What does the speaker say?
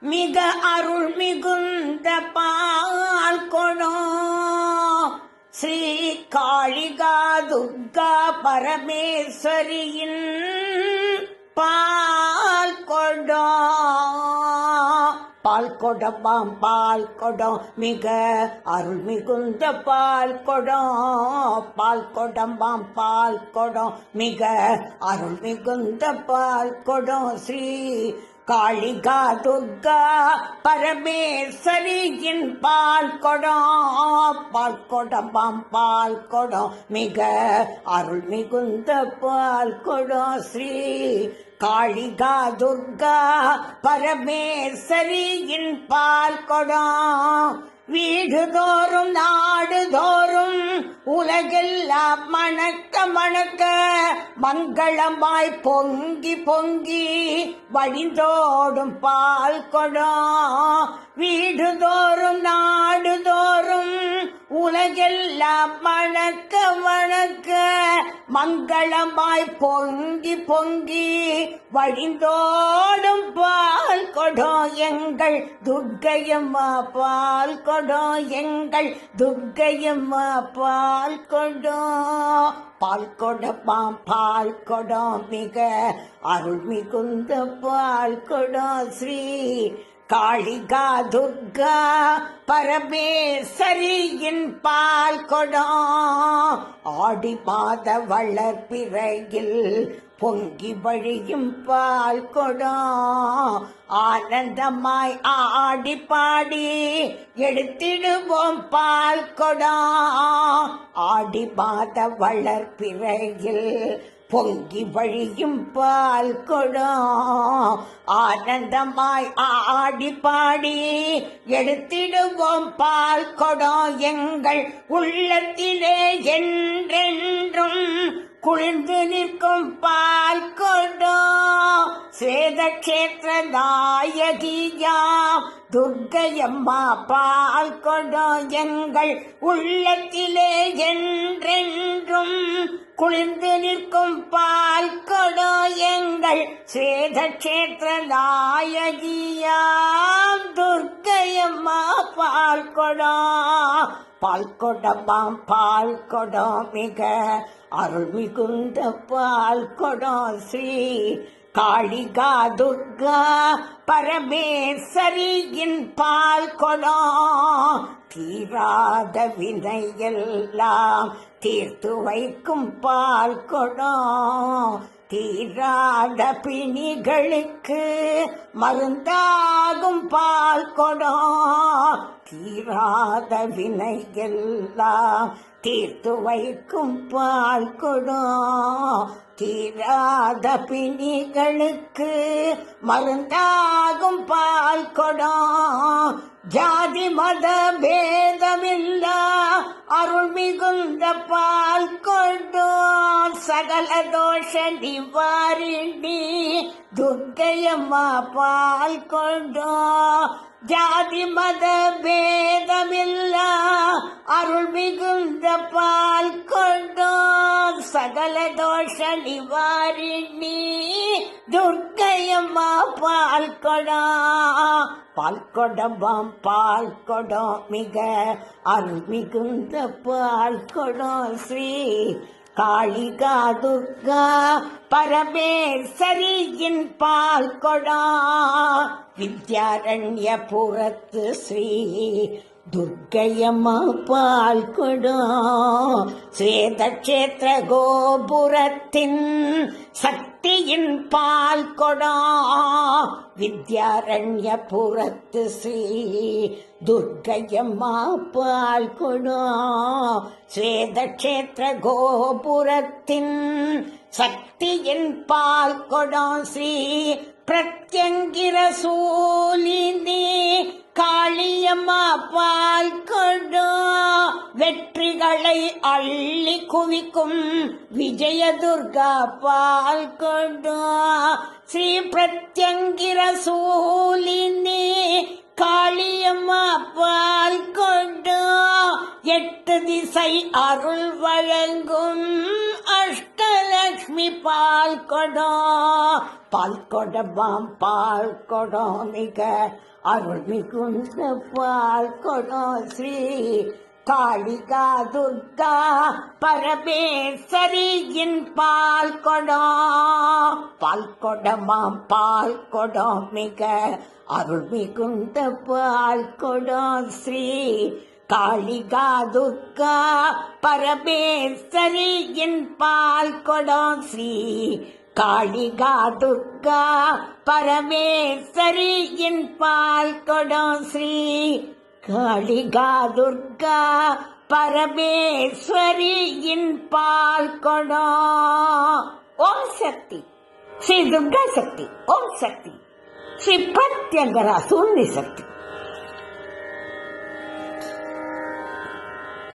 மிக அருள் மிகுந்த பால் கொடும் ஸ்ரீ காளிகா துர்கா பரமேஸ்வரியின் பால் கொடும். பால் கொடமாம் பால் கொடும் மிக அருள் மிகுந்த பால் கொடும். பால் கொடமாம் பால் கொடும் மிக அருள் மிகுந்த பால் கொடும் ஸ்ரீ காளிகா துர்கா பரமேஸ்வரியின் பால் கொடும். பால் கொடமாம் பால் கொடும் மிக அருள் மிகுந்த பால் கொடும் ஸ்ரீ காளிகா துர்கா பரமேஸ்வரியின் பால் கொடும். வீடுதோறும் நாடுதோறும் உலகெல்லாம் மணக்க மணக்க மங்களமாய் பொங்கி பொங்கி வழிந்தோடும் பால் கொடும். வீடுதோறும் நாடுதோறும் உலகெல்லாம் மணக்க மணக்க மங்களமாய் பொங்கி பொங்கி வழிந்தோடும் பால் கொடும் எங்கள் துர்க்கையம்மா பால் கொடும். எங்கள் துர்க்கையம்மா பால் கொடும். பால் கொடமாம் பால் கொடும் மிக அருள் மிகுந்த பால் கொடும் ஸ்ரீ காளிகா துர்கா பரமேஸ்வரியின் பால் கொடும். ஆடி மாத வளர்பிறையில் பொங்கி வழியும் பால் கொடும். ஆனந்தமாய் ஆடி பாடி எடுத்திடுவோம் பால் கொடும். ஆடி மாத வளர்பிறையில் பொங்கி வழியும் பால் கொடும். ஆனந்தமாய் ஆடி பாடி எடுத்திடுவோம் பால் கொடும். எங்கள் உள்ளத்திலே என்றென்றும் குளிர்ந்து நிற்கும் பால் கொடும். ஸ்வேதக்ஷேத்திர நாயகியாம் துர்க்கையம்மா பால் கொடும். எங்கள் உள்ளத்திலே என்றென்றும் குளிர்ந்து நிற்கும் பால் கொடும். எங்கள் ஸ்வேதக்ஷேத்திர நாயகியாம் துர்க்கையம்மா பால் கொடும். பால் கொடமாம் பால் கொடும் மிக அருள் மிகுந்த பால் கொடும் ஸ்ரீ காளிகா துர்கா பரமேஸ்வரியின் பால் கொடும். தீராத வினையெல்லாம் தீர்த்து வைக்கும் பால் கொடும். தீராத பிணிகளுக்கு மருந்தாகும் பால் கொடும். தீராத வினையெல்லாம் தீர்த்து வைக்கும் பால் கொடும். தீராத பிணிகளுக்கு மருந்தாகும் பால் கொடும். ஜாதி மத பேதமில்லா அருள் மிகுந்த பால் கொடும். சகல தோஷ நிவாரிணி துர்க்கையம்மா பால் கொடும். ஜாதி மத பேதமில்லா அருள் மிகுந்த பால் கொடும். சகல தோஷ நிவாரிணி துர்க்கையம்மா பால் கொடும். பால் கொடமாம் பால் கொடும் மிக அருள் மிகுந்த பால் கொடும் ஸ்ரீ காளிகா துர்கா பரமேஸ்வரியின் பால் கொடும். வித்யாரண்யபுரத்து ஸ்ரீ துர்க்கையம்மா பால் கொடும். ஸ்வேதக்ஷேத்திர கோபுரத்தின் சக்தியின் பால் கொடும். வித்யாரண்யபுரத்து ஸ்ரீ துர்க்கையம்மா பால் கொடும். ஸ்வேதக்ஷேத்திர கோபுரத்தின் சக்தியின் பால் கொடும் ஸ்ரீ பிரத்யங்கிர சூலினி காளியம்மா பால் கொடும். வெற்றிகளை அள்ளி குவிக்கும் விஜயதுர்கா பால் கொடும். ஸ்ரீ பிரத்யங்கிர சூலினி காளியம்மா பால் கொடோ, 8 திசை அருள் வழங்கும் அஷ்டலட்சுமி பால் கொடோ, பால் கொடமாம் பால் கொடோ, மிக அருள் மிகுந்த பால் கொடோ, ஸ்ரீ காளிகா துர்கா பரமேஸ்வரியின் பால் கொடோ, பால் கொடமாம் பால் கொடோ, மிக அருள் மிகுந்த பால் கொடோ, ஸ்ரீ காளிகா துர்கா பரமேஸ்வரியின் பால் கொடோ, ஸ்ரீ காளிகா துர்கா பரமேஸ்வரியின் பால் கொடோ, ஸ்ரீ காளிகா துர்கா பரமேஸ்வரியின் பால் கொடோ. ஓம் சக்தி, ஸ்ரீ துர்கா சக்தி, ஓம் சக்தி, ஸ்ரீ பிரத்யங்கரா சூன்ய சக்தி.